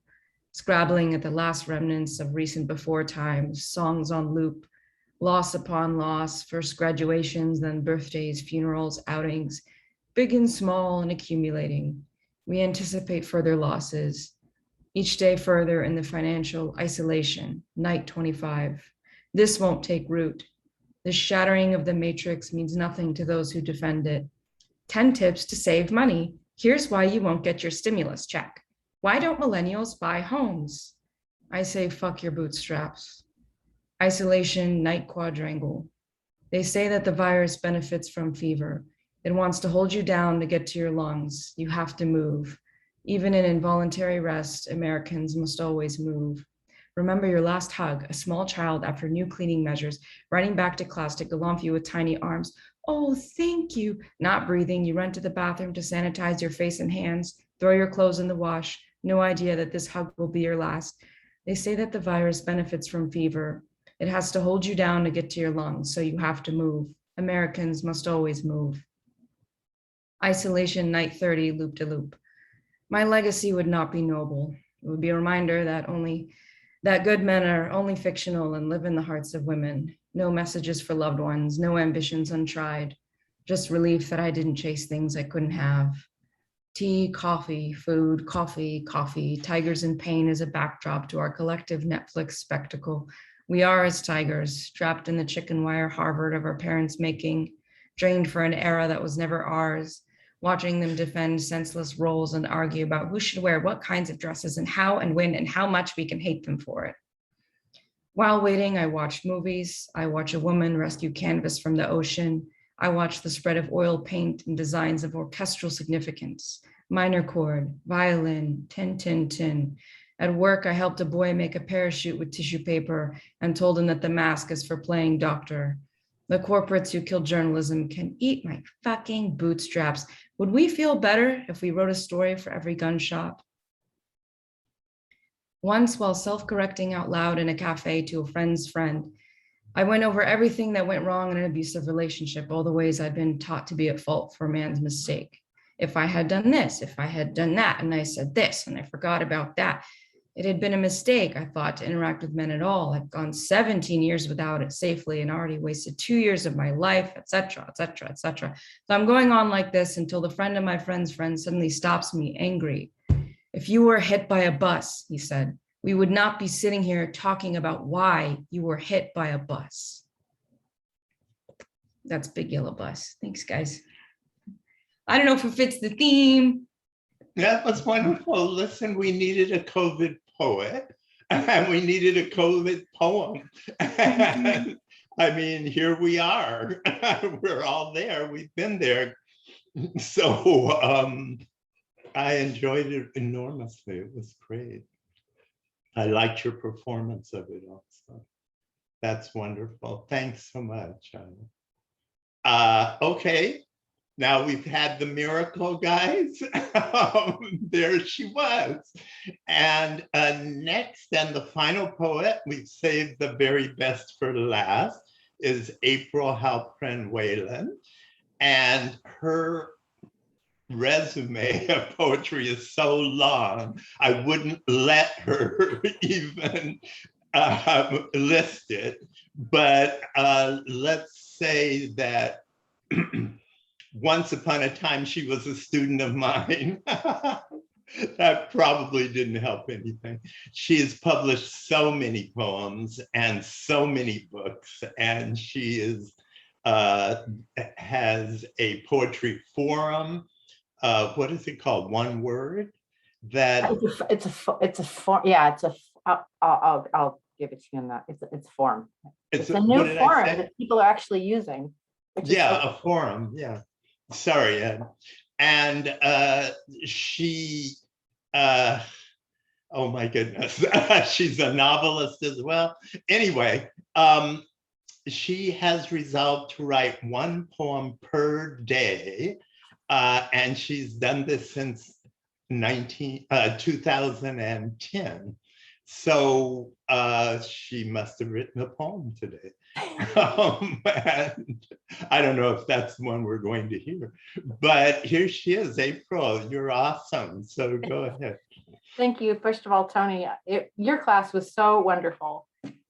scrabbling at the last remnants of recent before times, songs on loop, loss upon loss, first graduations, then birthdays, funerals, outings, big and small and accumulating. We anticipate further losses, each day further in the financial isolation, night 25. This won't take root. The shattering of the matrix means nothing to those who defend it. 10 tips to save money. Here's why you won't get your stimulus check. Why don't millennials buy homes? I say, fuck your bootstraps. Isolation, night quadrangle. They say that the virus benefits from fever. It wants to hold you down to get to your lungs. You have to move. Even in involuntary rest, Americans must always move. Remember your last hug, a small child after new cleaning measures, running back to class to galump you with tiny arms. Oh, thank you. Not breathing, you run to the bathroom to sanitize your face and hands, throw your clothes in the wash. No idea that this hug will be your last. They say that the virus benefits from fever. It has to hold you down to get to your lungs, so you have to move. Americans must always move. Isolation, night 30, loop to loop. My legacy would not be noble. It would be a reminder that good men are only fictional and live in the hearts of women. No messages for loved ones, no ambitions untried. Just relief that I didn't chase things I couldn't have. Tea, coffee, food, coffee, coffee. Tigers in pain is a backdrop to our collective Netflix spectacle. We are as tigers, trapped in the chicken wire Harvard of our parents' making, drained for an era that was never ours, watching them defend senseless roles and argue about who should wear what kinds of dresses and how and when and how much we can hate them for it. While waiting, I watched movies. I watch a woman rescue canvas from the ocean. I watch the spread of oil paint and designs of orchestral significance, minor chord, violin, tin, tin, tin. At work, I helped a boy make a parachute with tissue paper and told him that the mask is for playing doctor. The corporates who kill journalism can eat my fucking bootstraps. Would we feel better if we wrote a story for every gun shop? Once, while self-correcting out loud in a cafe to a friend's friend, I went over everything that went wrong in an abusive relationship, all the ways I'd been taught to be at fault for a man's mistake. If I had done this, if I had done that, and I said this, and I forgot about that. It had been a mistake, I thought, to interact with men at all. I've gone 17 years without it safely and already wasted 2 years of my life, etc., etc., etc. So I'm going on like this until the friend of my friend's friend suddenly stops me, angry. If you were hit by a bus, he said, we would not be sitting here talking about why you were hit by a bus. That's Big Yellow Bus. Thanks, guys. I don't know if it fits the theme. That was wonderful. Listen, we needed a COVID poet and we needed a COVID poem. And, I mean, here we are. We're all there. We've been there. So I enjoyed it enormously. It was great. I liked your performance of it also. That's wonderful. Thanks so much. Okay. Now we've had the miracle, guys. There she was. And next, and the final poet, we've saved the very best for last, is April Halpren Whalen. And her resume of poetry is so long, I wouldn't let her even list it. But let's say that once upon a time, she was a student of mine. That probably didn't help anything. She has published so many poems and so many books, and she is has a poetry forum. What is it called? One word? That I'll give it to you in that. It's a forum. It's a new forum that people are actually using. Yeah, a forum. Yeah. Sorry, Ed. And she, oh my goodness, she's a novelist as well. Anyway, she has resolved to write one poem per day, and she's done this since 2010. So she must have written a poem today. And I don't know if that's the one we're going to hear, but here she is. April, you're awesome. So go ahead. Thank you. First of all, Tony, your class was so wonderful.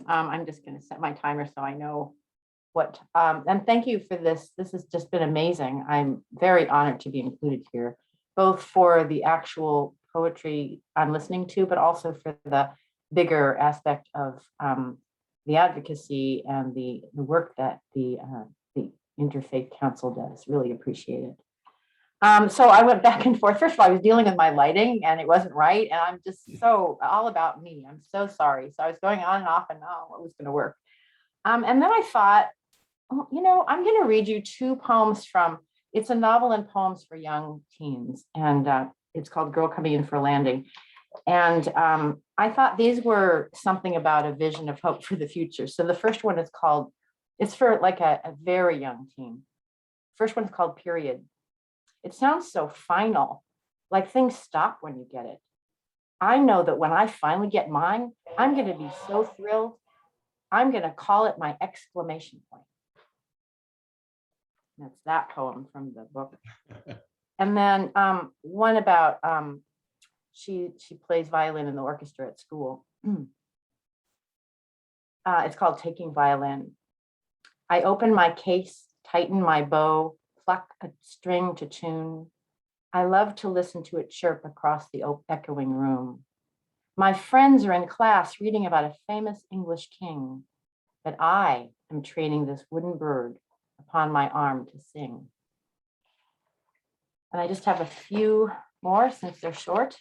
I'm just going to set my timer so I know what, and thank you for this. This has just been amazing. I'm very honored to be included here, both for the actual poetry I'm listening to, but also for the bigger aspect of the advocacy and the work that the Interfaith Council does. Really appreciate it. So I went back and forth. First of all, I was dealing with my lighting and it wasn't right. And I'm just so all about me. I'm so sorry. So I was going on and off and what was going to work. And then I thought, oh, you know, I'm going to read you two poems from, it's a novel and poems for young teens. And it's called Girl Coming In for a Landing. And I thought these were something about a vision of hope for the future. So the first one is called, it's for like a very young teen. First one's called Period. It sounds so final, like things stop when you get it. I know that when I finally get mine, I'm going to be so thrilled. I'm going to call it my exclamation point. That's that poem from the book. And then one about, she plays violin in the orchestra at school. It's called Taking Violin. I open my case, tighten my bow, pluck a string to tune. I love to listen to it chirp across the echoing room. My friends are in class reading about a famous English king, but I am training this wooden bird upon my arm to sing. And I just have a few more since they're short.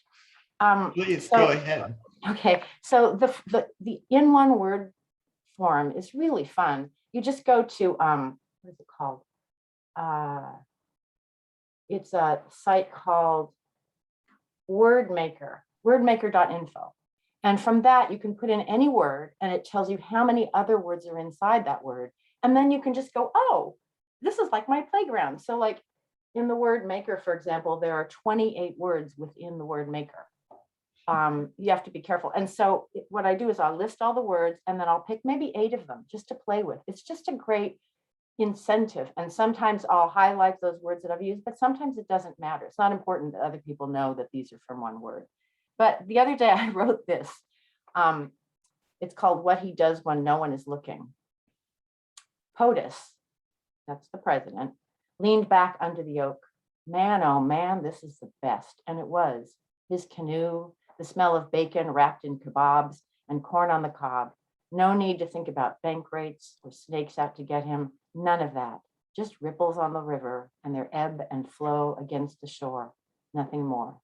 Please go ahead. Okay, so the in one word form is really fun. You just go to, what is it called? It's a site called wordmaker.info. And from that, you can put in any word and it tells you how many other words are inside that word. And then you can just go, oh, this is like my playground. So like in the word maker, for example, there are 28 words within the word maker. You have to be careful. And so what I do is I'll list all the words and then I'll pick maybe 8 of them just to play with. It's just a great incentive. And sometimes I'll highlight those words that I've used, but sometimes it doesn't matter. It's not important that other people know that these are from one word. But the other day I wrote this. It's called What He Does When No One Is Looking. POTUS, that's the president, leaned back under the oak. Man, oh man, this is the best. And it was. His canoe, the smell of bacon wrapped in kebabs and corn on the cob. No need to think about bank rates or snakes out to get him. None of that. Just ripples on the river and their ebb and flow against the shore. Nothing more.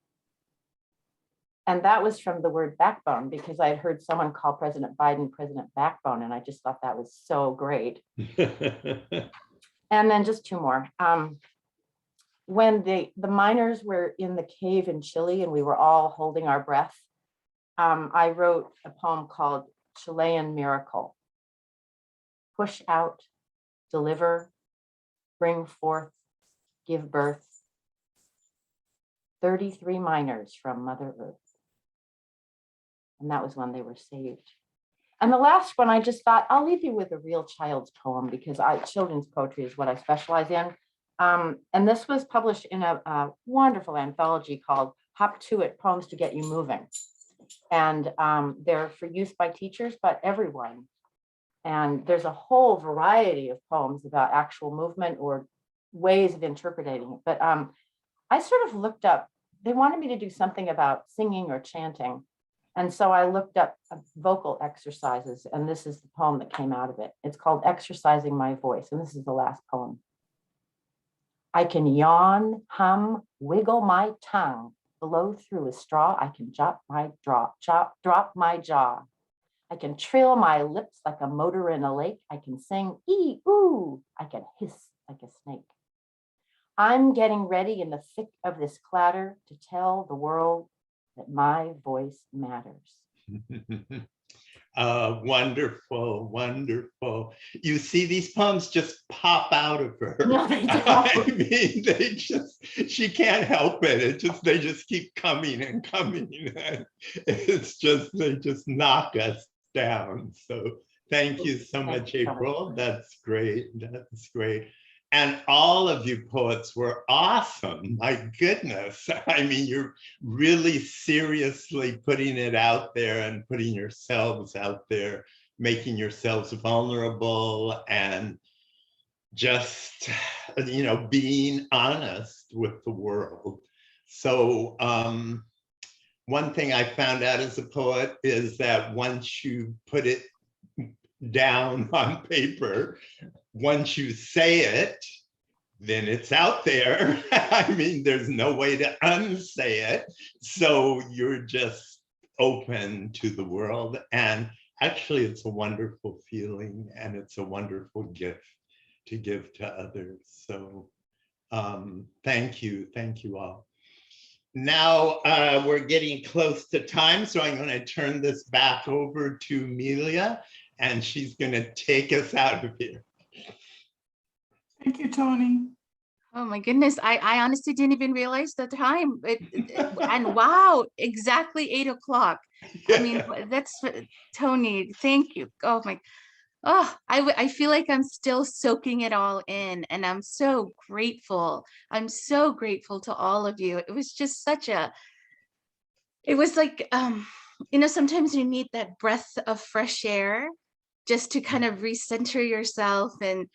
And that was from the word backbone, because I had heard someone call President Biden President Backbone, and I just thought that was so great. And then just 2 more. When the miners were in the cave in Chile and we were all holding our breath, I wrote a poem called Chilean Miracle. Push out, deliver, bring forth, give birth. 33 miners from Mother Earth. And that was when they were saved. And the last one, I just thought, I'll leave you with a real child's poem, because children's poetry is what I specialize in. And this was published in a wonderful anthology called Hop to It, Poems to Get You Moving. And they're for use by teachers, but everyone. And there's a whole variety of poems about actual movement or ways of interpreting it. But I sort of looked up, they wanted me to do something about singing or chanting. And so I looked up vocal exercises, and this is the poem that came out of it. It's called Exercising My Voice, and this is the last poem. I can yawn, hum, wiggle my tongue, blow through a straw. I can drop my jaw. I can trill my lips like a motor in a lake. I can sing, ee, ooh. I can hiss like a snake. I'm getting ready in the thick of this clatter to tell the world that my voice matters. Wonderful, wonderful. You see, these poems just pop out of her. No, they don't. I mean, she can't help it. They just keep coming and coming. And they just knock us down. So thank you so much, April. That's great. That's great. And all of you poets were awesome. My goodness. I mean, you're really seriously putting it out there and putting yourselves out there, making yourselves vulnerable and just, being honest with the world. So one thing I found out as a poet is that once you put it down on paper, once you say it, then it's out there. I mean, there's no way to unsay it. So you're just open to the world. And actually, it's a wonderful feeling, and it's a wonderful gift to give to others. So thank you all. Now we're getting close to time, so I'm going to turn this back over to Amelia, and she's going to take us out of here. Thank you, Tony. Oh my goodness, I honestly didn't even realize the time. And wow, exactly 8 o'clock. I mean, that's Tony, thank you. Oh my, I feel like I'm still soaking it all in, and I'm so grateful. I'm so grateful to all of you. It was just it was like, sometimes you need that breath of fresh air just to kind of recenter yourself and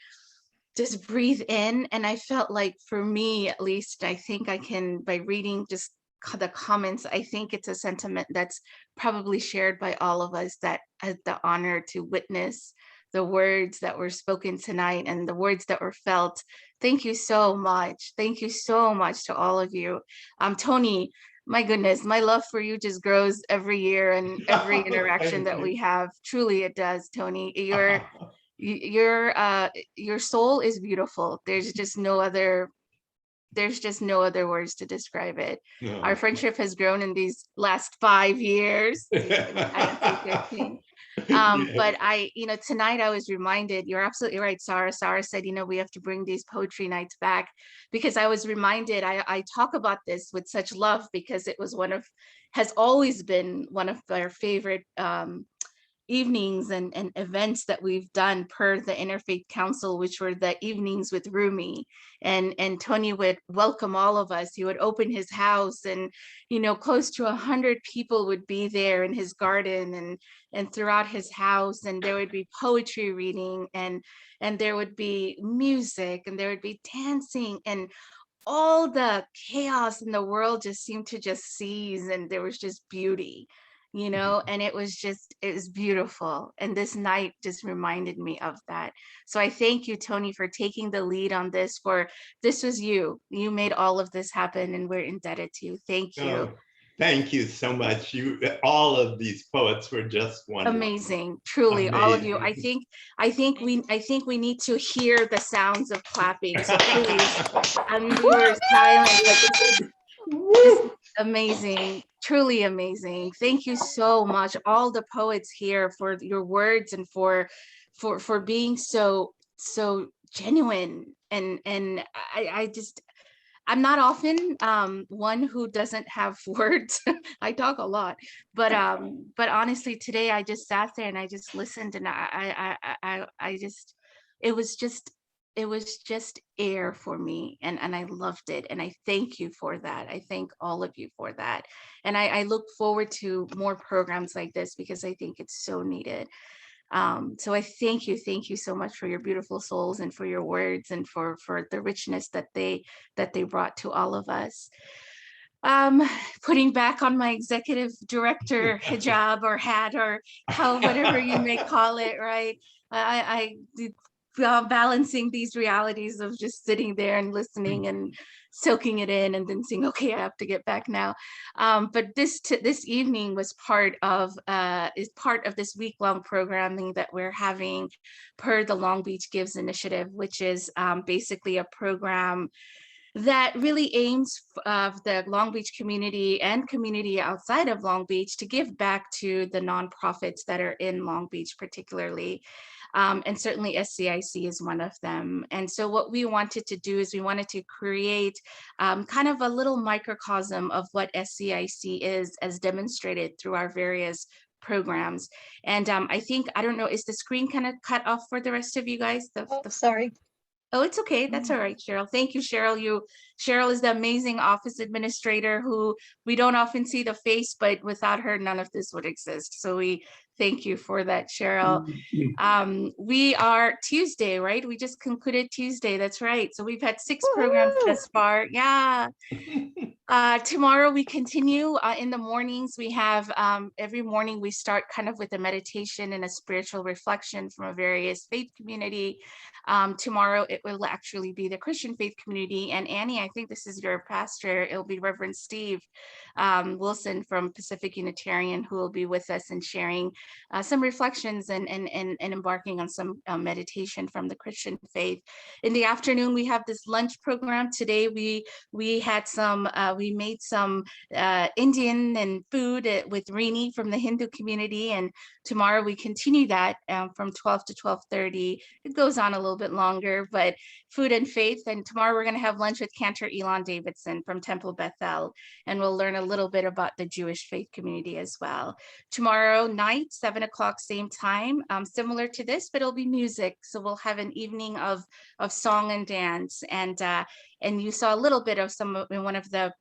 just breathe in. And I felt like, for me at least, I think I can, by reading just the comments, I think it's a sentiment that's probably shared by all of us that had the honor to witness the words that were spoken tonight and the words that were felt. Thank you so much. Thank you so much to all of you. Tony, my goodness, my love for you just grows every year and every interaction that we have. Truly it does, Tony. Your soul is beautiful. There's just no other words to describe it. Our friendship has grown in these last 5 years. But tonight I was reminded, you're absolutely right, Sarah. Sarah said, we have to bring these poetry nights back, because I was reminded, I talk about this with such love, because it was has always been one of our favorite evenings and events that we've done per the Interfaith Council, which were the evenings with Rumi, and Tony would welcome all of us. He would open his house, and close to 100 people would be there in his garden and throughout his house, and there would be poetry reading, and there would be music, and there would be dancing, and all the chaos in the world just seemed to just cease, and there was just beauty, and it was beautiful. And this night just reminded me of that. So I thank you, Tony, for taking the lead on this. This was you made all of this happen, and we're indebted to you. Thank you. Oh, thank you so much. All of these poets were just wonderful. Amazing, truly, Amazing. all of you. I think we need to hear the sounds of clapping. So please, we were silent, but this is amazing, truly amazing. Thank you so much, all the poets here, for your words, and for being so genuine. And I'm not often one who doesn't have words. I talk a lot, but honestly, today I just sat there and I just listened, and it was just air for me, and I loved it, and I thank you for that. I thank all of you for that, and I look forward to more programs like this, because I think it's so needed. So I thank you so much for your beautiful souls, and for your words, and for the richness that they brought to all of us. Putting back on my executive director hijab or hat, or whatever you may call it, right? I balancing these realities of just sitting there and listening and soaking it in, and then saying, okay, I have to get back now. But this evening was part of this week-long programming that we're having per the Long Beach Gives Initiative, which is basically a program that really aims the Long Beach community and community outside of Long Beach to give back to the nonprofits that are in Long Beach particularly. And certainly SCIC is one of them. And so what we wanted to do is we wanted to create kind of a little microcosm of what SCIC is, as demonstrated through our various programs. And I don't know, is the screen kind of cut off for the rest of you guys? Sorry. Oh, it's okay. That's all right, Cheryl. Thank you, Cheryl. Cheryl is the amazing office administrator who we don't often see the face, but without her, none of this would exist. So we thank you for that, Cheryl. We are Tuesday, right? We just concluded Tuesday. That's right. So we've had 6 programs thus far. Yeah. Tomorrow we continue in the mornings. We have every morning we start kind of with a meditation and a spiritual reflection from a various faith community. Tomorrow it will actually be the Christian faith community. And Annie, I think this is your pastor. It'll be Reverend Steve Wilson from Pacific Unitarian, who will be with us and sharing some reflections and embarking on some meditation from the Christian faith. In the afternoon, we have this lunch program. Today we had some we made some Indian and food with Rini from the Hindu community, and tomorrow we continue that from 12 to 12:30. It goes on a little bit longer, but food and faith. And tomorrow we're going to have lunch with Cantor Elon Davidson from Temple Bethel, and we'll learn a little bit about the Jewish faith community as well. Tomorrow night, 7 o'clock, same time, similar to this, but it'll be music. So we'll have an evening of song and dance, and you saw a little bit of one of the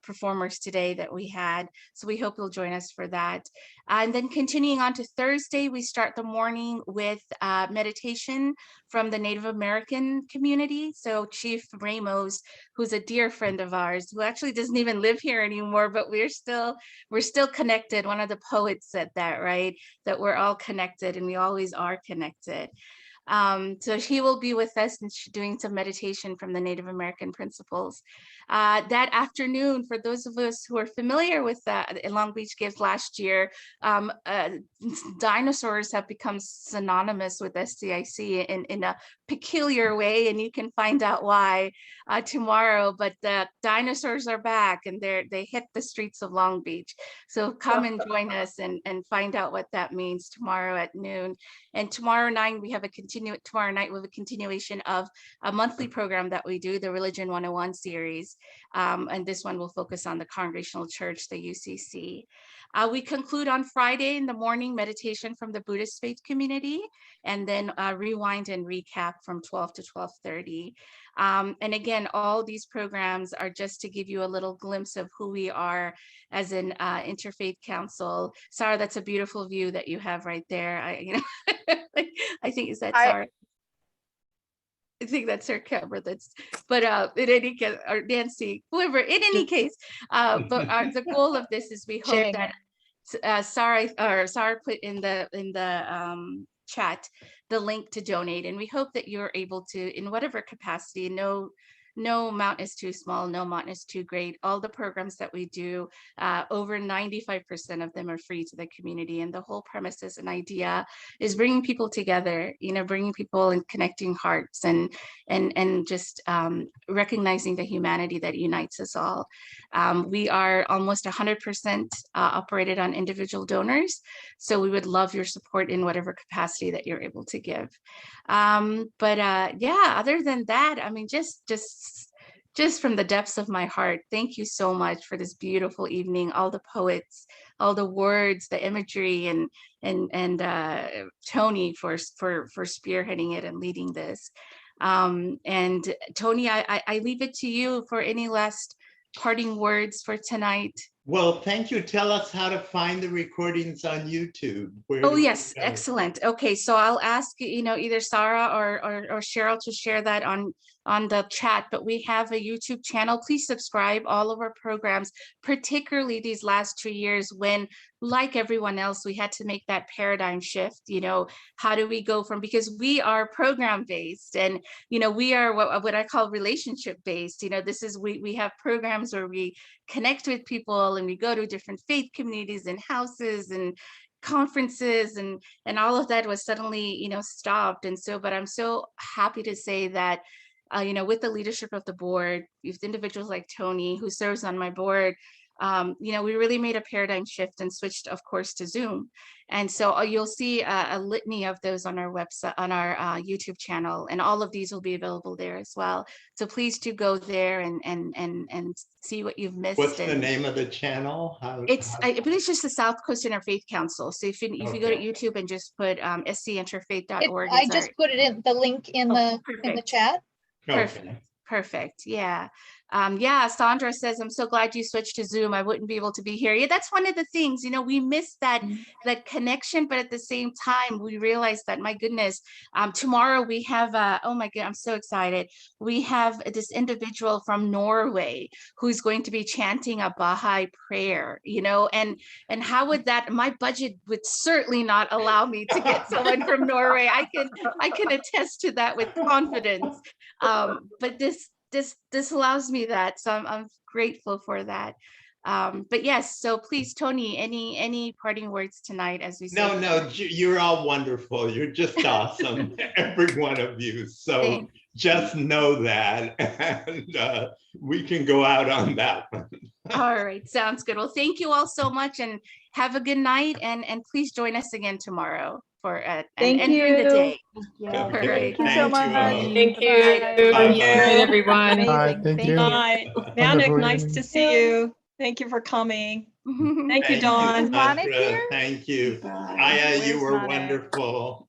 performers today that we had. So we hope you'll join us for that. And then continuing on to Thursday, we start the morning with meditation from the Native American community. So Chief Ramos, who's a dear friend of ours, who actually doesn't even live here anymore, but we're still connected. One of the poets said that, right? That we're all connected, and we always are connected. So he will be with us and doing some meditation from the Native American principles. That afternoon, for those of us who are familiar with Long Beach Gives last year, dinosaurs have become synonymous with SCIC in a peculiar way, and you can find out why tomorrow. But the dinosaurs are back, and they hit the streets of Long Beach. So come and join us and find out what that means tomorrow at noon. And tomorrow night we have a continuation of a monthly program that we do, the Religion 101 series. And this one will focus on the Congregational Church, the UCC. We conclude on Friday in the morning meditation from the Buddhist faith community, and then rewind and recap from 12 to 12:30. And again, all these programs are just to give you a little glimpse of who we are as an interfaith council. Sarah, that's a beautiful view that you have right there. I think is that Sarah? I think that's her camera. But in any case, or Nancy, whoever. In any case, but the goal of this is we hope that Sarah put in the chat the link to donate, and we hope that you're able to, in whatever capacity. No amount is too small, no amount is too great. All the programs that we do, over 95% of them are free to the community. And the whole premise is an idea is bringing people together, bringing people and connecting hearts and just recognizing the humanity that unites us all. We are almost 100% operated on individual donors. So we would love your support in whatever capacity that you're able to give. Yeah, other than that, I mean, just from the depths of my heart, thank you so much for this beautiful evening, all the poets, all the words, the imagery, and Tony for spearheading it and leading this. And Tony, I leave it to you for any last parting words for tonight. Well, thank you. Tell us how to find the recordings on YouTube. Oh, yes. Excellent. Okay. So I'll ask, either Sarah or Cheryl to share that on the chat, but we have a YouTube channel. Please subscribe. All of our programs, particularly these last 2 years when, like everyone else, we had to make that paradigm shift. How do we go from, because we are program based and, we are what I call relationship based. This is, we have programs where we connect with people and we go to different faith communities and houses and conferences and all of that was suddenly, stopped. And so, but I'm so happy to say that, with the leadership of the board, with individuals like Tony, who serves on my board, we really made a paradigm shift and switched, of course, to Zoom. And so you'll see a litany of those on our website, on our YouTube channel, and all of these will be available there as well. So please do go there and see what you've missed. What's the name of the channel? I believe it's just the South Coast Interfaith Council. So if you go to YouTube and just put scinterfaith.org. I just put it in the link in the chat. Perfect. Yeah. Sandra says, I'm so glad you switched to Zoom. I wouldn't be able to be here. Yeah, that's one of the things, we miss that connection, but at the same time, we realize that, my goodness, tomorrow we have, oh my God, I'm so excited. We have this individual from Norway who's going to be chanting a Baha'i prayer, and how would that, my budget would certainly not allow me to get someone from Norway. I can attest to that with confidence. But this allows me that, so I'm grateful for that. But yes, so please, Tony, any parting words tonight as we say? No, you're all wonderful. You're just awesome, every one of you. So thanks. Just know that, and we can go out on that one. All right, sounds good. Well, thank you all so much, and have a good night, and please join us again tomorrow. Thank you. During the day. Yeah. Thank you so much. Thank you. Thank you, everyone. Bye. Thank you. Bye. Manik, nice to see you. Thank you for coming. Thank you, Dawn. Thank you. Aya, you were wonderful.